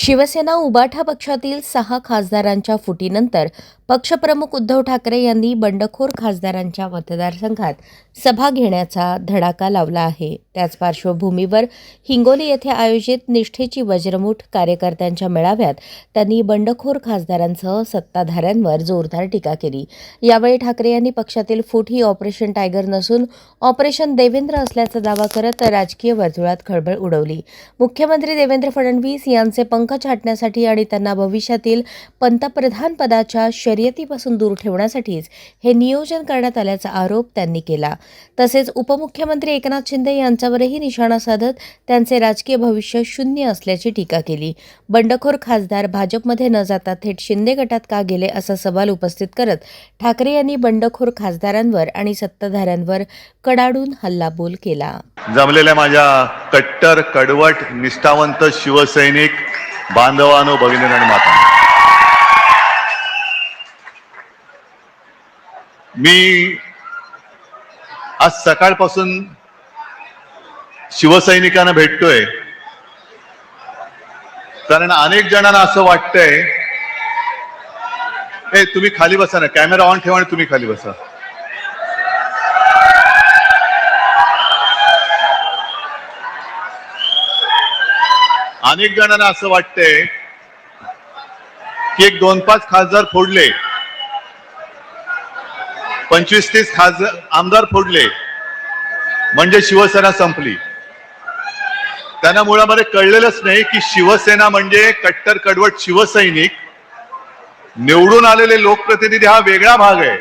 शिवसेना उबाठा पक्षातील 6 खासदारांच्या फुटीनंतर पक्षप्रमुख उद्धव ठाकरे यांनी बंडखोर खासदारांच्या मतदारसंघात सभा घेण्याचा धडाका लावला आहे. त्याच पार्श्वभूमीवर हिंगोली येथे आयोजित निष्ठेची वज्रमुठ कार्यकर्त्यांच्या मेळाव्यात त्यांनी बंडखोर खासदारांसह सत्ताधाऱ्यांवर जोरदार टीका केली. यावेळी ठाकरे यांनी पक्षातील फूट ही ऑपरेशन टायगर नसून ऑपरेशन देवेंद्र असल्याचा दावा करत राजकीय वर्तुळात खळबळ उडवली. मुख्यमंत्री देवेंद्र फडणवीस यांचे पंख छाटण्यासाठी आणि त्यांना भविष्यातील पंतप्रधान पदाच्या शर्यतीपासून दूर ठेवण्यासाठीच हे नियोजन करण्यात आल्याचा आरोप त्यांनी केला. तसेच उपमुख्यमंत्री एकनाथ शिंदे यांच्यावरही निशाणा साधत त्यांचे राजकीय भविष्य शून्य असल्याची टीका केली. बंडखोर खासदार भाजपमध्ये न जाता थेट शिंदे गटात का गेले असा सवाल उपस्थित करत ठाकरे यांनी बंडखोर खासदारांवर आणि सत्ताधाऱ्यांवर कडाडून हल्लाबोल केला. जमलेल्या माझ्या कट्टर कडवट निष्ठावंत शिवसैनिक बांधवांनो, भगिनींनो आणि मातांनो, मी आज सकाळपासून शिवसैनिकांना भेटतोय, कारण अनेक जणांना असं वाटतंय तुम्ही खाली बसा ना, कॅमेरा ऑन ठेवा आणि तुम्ही खाली बसा. अनेक जणांना असं वाटतंय की एक 2-5 खासदार फोडले, 25-30 खासदार आमदार फोडले म्हणजे शिवसेना संपली. त्यांना मुळामध्ये कळलेलंच नाही की शिवसेना म्हणजे कट्टर कडवट शिवसैनिक, निवडून आलेले लोकप्रतिनिधी हा वेगळा भाग आहे.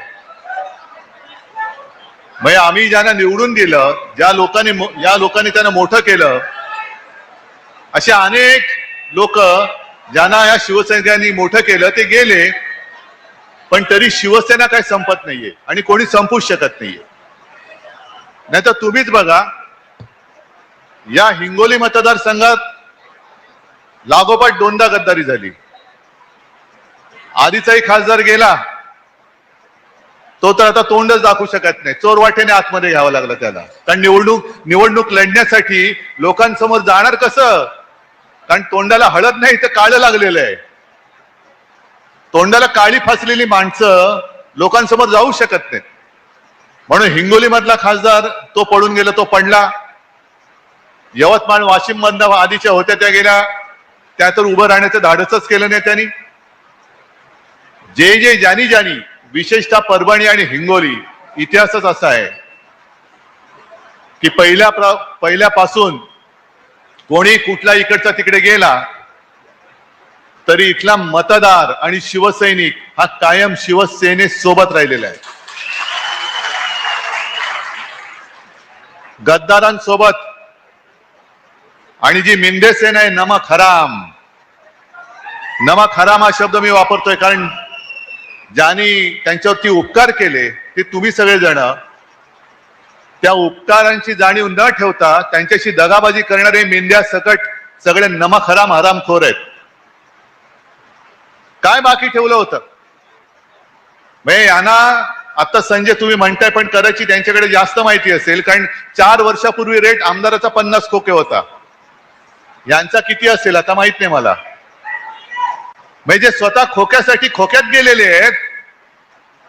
म्हणजे आम्ही ज्यांना निवडून दिलं, ज्या लोकांनी त्यांना मोठं केलं, असे अनेक लोक ज्यांना या शिवसैनिकांनी मोठं केलं ते गेले, पण तरी शिवसेना काय संपत नाहीये आणि कोणी संपूच शकत नाहीये. नाहीतर तुम्हीच बघा, या हिंगोली मतदारसंघात लागोपाठ 2दा गद्दारी झाली. आधीचाही खासदार गेला, तो तर आता तोंडच दाखवू शकत नाही, चोरवाटेने आतमध्ये घ्यावं लागलं त्याला. कारण निवडणूक लढण्यासाठी लोकांसमोर जाणार कसं? कारण तोंडाला हळद नाही तर काळं लागलेलं आहे. तोंडाला काळी फासलेली माणसं लोकांसमोर जाऊ शकत नाहीत. म्हणून हिंगोली मधला खासदार तो पडून गेला, तो पडला. यवतमाळ वाशिम मधल्या आधीच्या होत्या त्या गेल्या, त्या तर उभं राहण्याचं धाडसच केलं नाही त्यांनी. ज्यांनी विशेषतः परभणी आणि हिंगोली, इतिहासच असा आहे की पहिल्यापासून कोणी कुठला इकडचा तिकडे गेला तरी इथला मतदार आणि शिवसैनिक हा कायम शिवसेनेसोबत राहिलेला आहे. गद्दारांसोबत. आणि जी मिंदे सेना आहे, नमक हराम हा शब्द मी वापरतोय, कारण ज्यांनी त्यांच्यावरती उपकार केले ते तुम्ही सगळेजण, त्या उपकारांची जाणीव न ठेवता त्यांच्याशी दगाबाजी करणारे मेंढ्या सकट सगळे नमक हरामखोर आहेत. काय बाकी ठेवलं होतं? म्हणजे यांना आता संजय तुम्ही म्हणताय, पण कदाचित त्यांच्याकडे जास्त माहिती असेल, कारण 4 वर्षापूर्वी रेट आमदाराचा 50 खोके होता. यांचा किती असेल आता माहित नाही मला. म्हणजे स्वतः खोक्यासाठी खोक्यात गेलेले आहेत,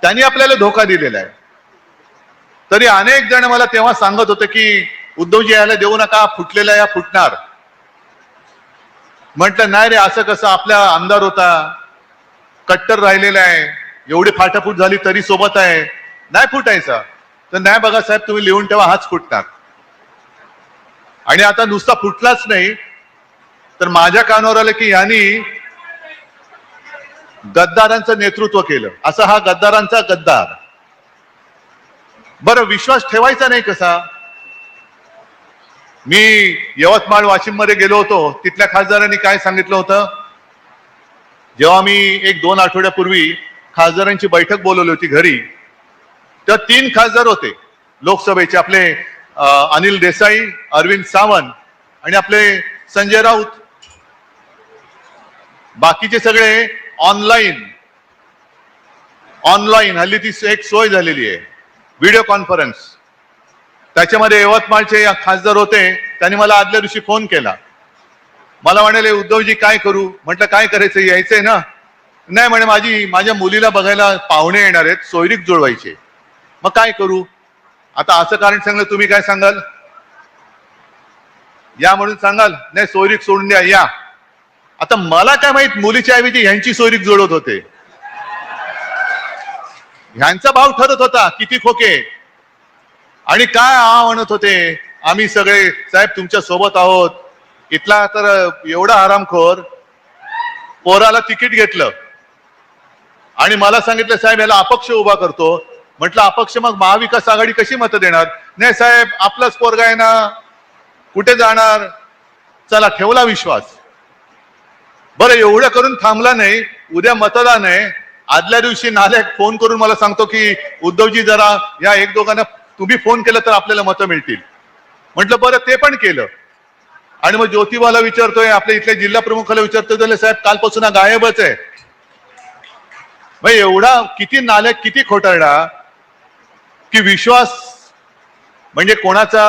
त्यांनी आपल्याला धोका दिलेला आहे. तरी अनेक जण मला तेव्हा सांगत होते की उद्धवजी यायला देऊ नका, फुटलेला या फुटणार. म्हटलं नाही रे, असं कसं? आपला आमदार होता, कट्टर राहिलेला आहे, एवढी फाटाफूट झाली तरी सोबत आहे, नाही फुटायचा. तर नाही बघा साहेब, तुम्ही लिहून ठेवा, हाच फुटणार. आणि आता नुसता फुटलाच नाही, तर माझ्या कानावर आलं की यांनी गद्दारांचं नेतृत्व केलं. असा हा गद्दारांचा गद्दार. बरं, विश्वास ठेवायचा नाही कसा? मी यवतमाळ वाशिम मध्ये गेलो होतो, तिथल्या खासदारांनी काय सांगितलं होतं? जेव्हा मी 1-2 आठवड्यापूर्वी खासदारांची बैठक बोलवली होती घरी, तर 3 खासदार होते लोकसभेचे, आपले अनिल देसाई, अरविंद सावंत आणि आपले संजय राऊत. बाकीचे सगळे ऑनलाईन. हल्ली ती एक सोय झालेली आहे, व्हिडिओ कॉन्फरन्स. त्याच्यामध्ये यवतमाळचे खासदार होते, त्यांनी मला आदल्या दिवशी फोन केला मला म्हणाले उद्धवजी काय करू, म्हटलं काय करायचं, यायचंय ना, नाही म्हणे माझ्या मुलीला बघायला पाहुणे येणार आहेत, सोयरीक जुळवायचे, मग काय करू. आता असं कारण सांगलं, तुम्ही काय सांगाल, या म्हणून सांगाल, नाही सोयरीक सोडून द्या या. आता मला काय माहित, मुलीच्या ऐवजी ह्यांची सोयरीक जुळवत होते, ह्यांचा भाव ठरत होता किती खोके. आणि काय म्हणत होते, आम्ही सगळे साहेब तुमच्या सोबत आहोत. इथला तर एवढा आरामखोर, पोराला तिकीट घेतलं आणि मला सांगितलं साहेब याला अपक्ष उभा करतो. म्हटलं अपक्ष मग महाविकास आघाडी कशी मतं देणार. नाही साहेब आपलाच पोरगा आहे ना, कुठे जाणार. चला ठेवला विश्वास. बरं एवढं करून थांबला नाही, उद्या मतदान आहे. आदल्या दिवशी नालायक फोन करून मला सांगतो की उद्धवजी जरा या एक दोघांना तुम्ही फोन केलं तर आपल्याला मतं मिळतील. म्हटलं बरं ते पण केलं. आणि मग ज्योतिबाला विचारतोय, आपल्या इथल्या जिल्हा प्रमुखाला विचारतोय, साहेब कालपासून गायबच आहे. मग एवढा किती नालायक, किती खोटारडा की विश्वास म्हणजे कोणाचा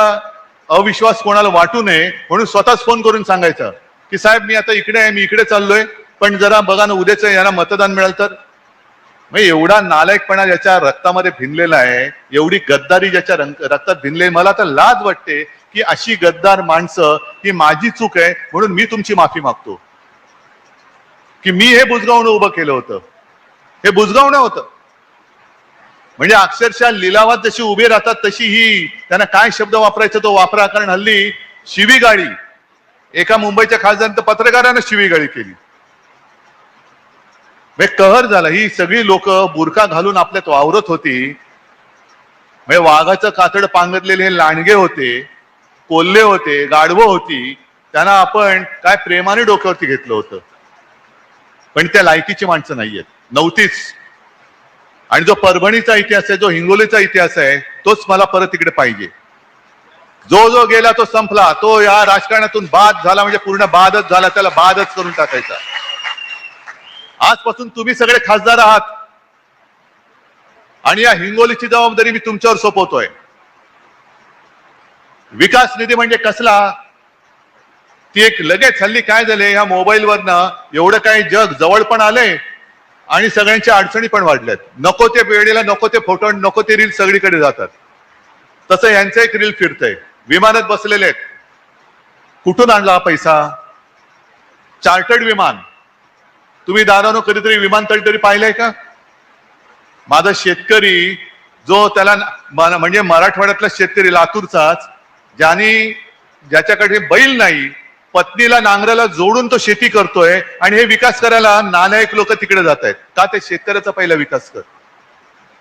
अविश्वास कोणाला वाटू नये म्हणून स्वतःच फोन करून सांगायचं की साहेब मी आता इकडे आहे, मी इकडे चाललोय, पण जरा बघा ना उद्याच यांना मतदान मिळालं तर. मग एवढा नालायकपणा ज्याच्या रक्तामध्ये भिनलेला आहे, एवढी गद्दारी ज्याच्या रक्तात भिनले, मला तर लाज वाटते की अशी गद्दार माणसं, ही माझी चूक आहे म्हणून मी तुमची माफी मागतो की मी हे बुजगावणं उभं केलं होतं. हे बुजगावणं होतं म्हणजे अक्षरशः लिलावात जशी उभे राहतात तशी ही त्यांना काय शब्द वापरायचा तो वापरा. कारण हल्ली शिवीगाळी, एका मुंबईच्या खासदारानं पत्रकारानं शिवीगाळी केली, कहर झाला. ही सगळी लोक बुरका घालून आपल्यात वावरत होती. म्हणजे वाघाचं कातड पांघरलेले हे लांडगे होते, कोल्हे होते, गाढवं होती. त्यांना आपण काय प्रेमाने डोक्यावरती घेतलं होतं, पण त्या लायकीची माणसं नाहीयेत, नव्हतीच. आणि जो परभणीचा इतिहास आहे, जो हिंगोलीचा इतिहास आहे, तोच मला परत तिकडे पाहिजे. जो जो गेला तो संपला, तो या राजकारणातून बाद झाला म्हणजे पूर्ण बादच झाला, त्याला बादच करून टाकायचा. आजपासून तुम्ही सगळे खासदार आहात आणि या हिंगोलीची जबाबदारी मी तुमच्यावर सोपवतोय. विकास निधी म्हणजे कसला, ती एक लगेच हल्ली काय झाले, ह्या मोबाईलवरनं एवढं काही जग जवळ पण आलंय आणि सगळ्यांच्या अडचणी पण वाढल्यात. नको ते वेळेला नको ते फोटो, नको ते रील सगळीकडे जातात. तसं यांचं एक रील फिरतंय, विमानात बसलेले आहेत. कुठून आणला हा पैसा, चार्टर्ड विमान. तुम्ही दादानो कधीतरी विमानतळ तरी पाहिलंय का. माझा शेतकरी जो त्याला म्हणजे मराठवाड्यातला शेतकरी लातूरचाच, ज्याच्याकडे बैल नाही, पत्नीला नांगराला जोडून तो शेती करतोय आणि हे विकास करायला नालायक लोक तिकडे जात आहेत. का, ते शेतकऱ्याचा पहिला विकास कर.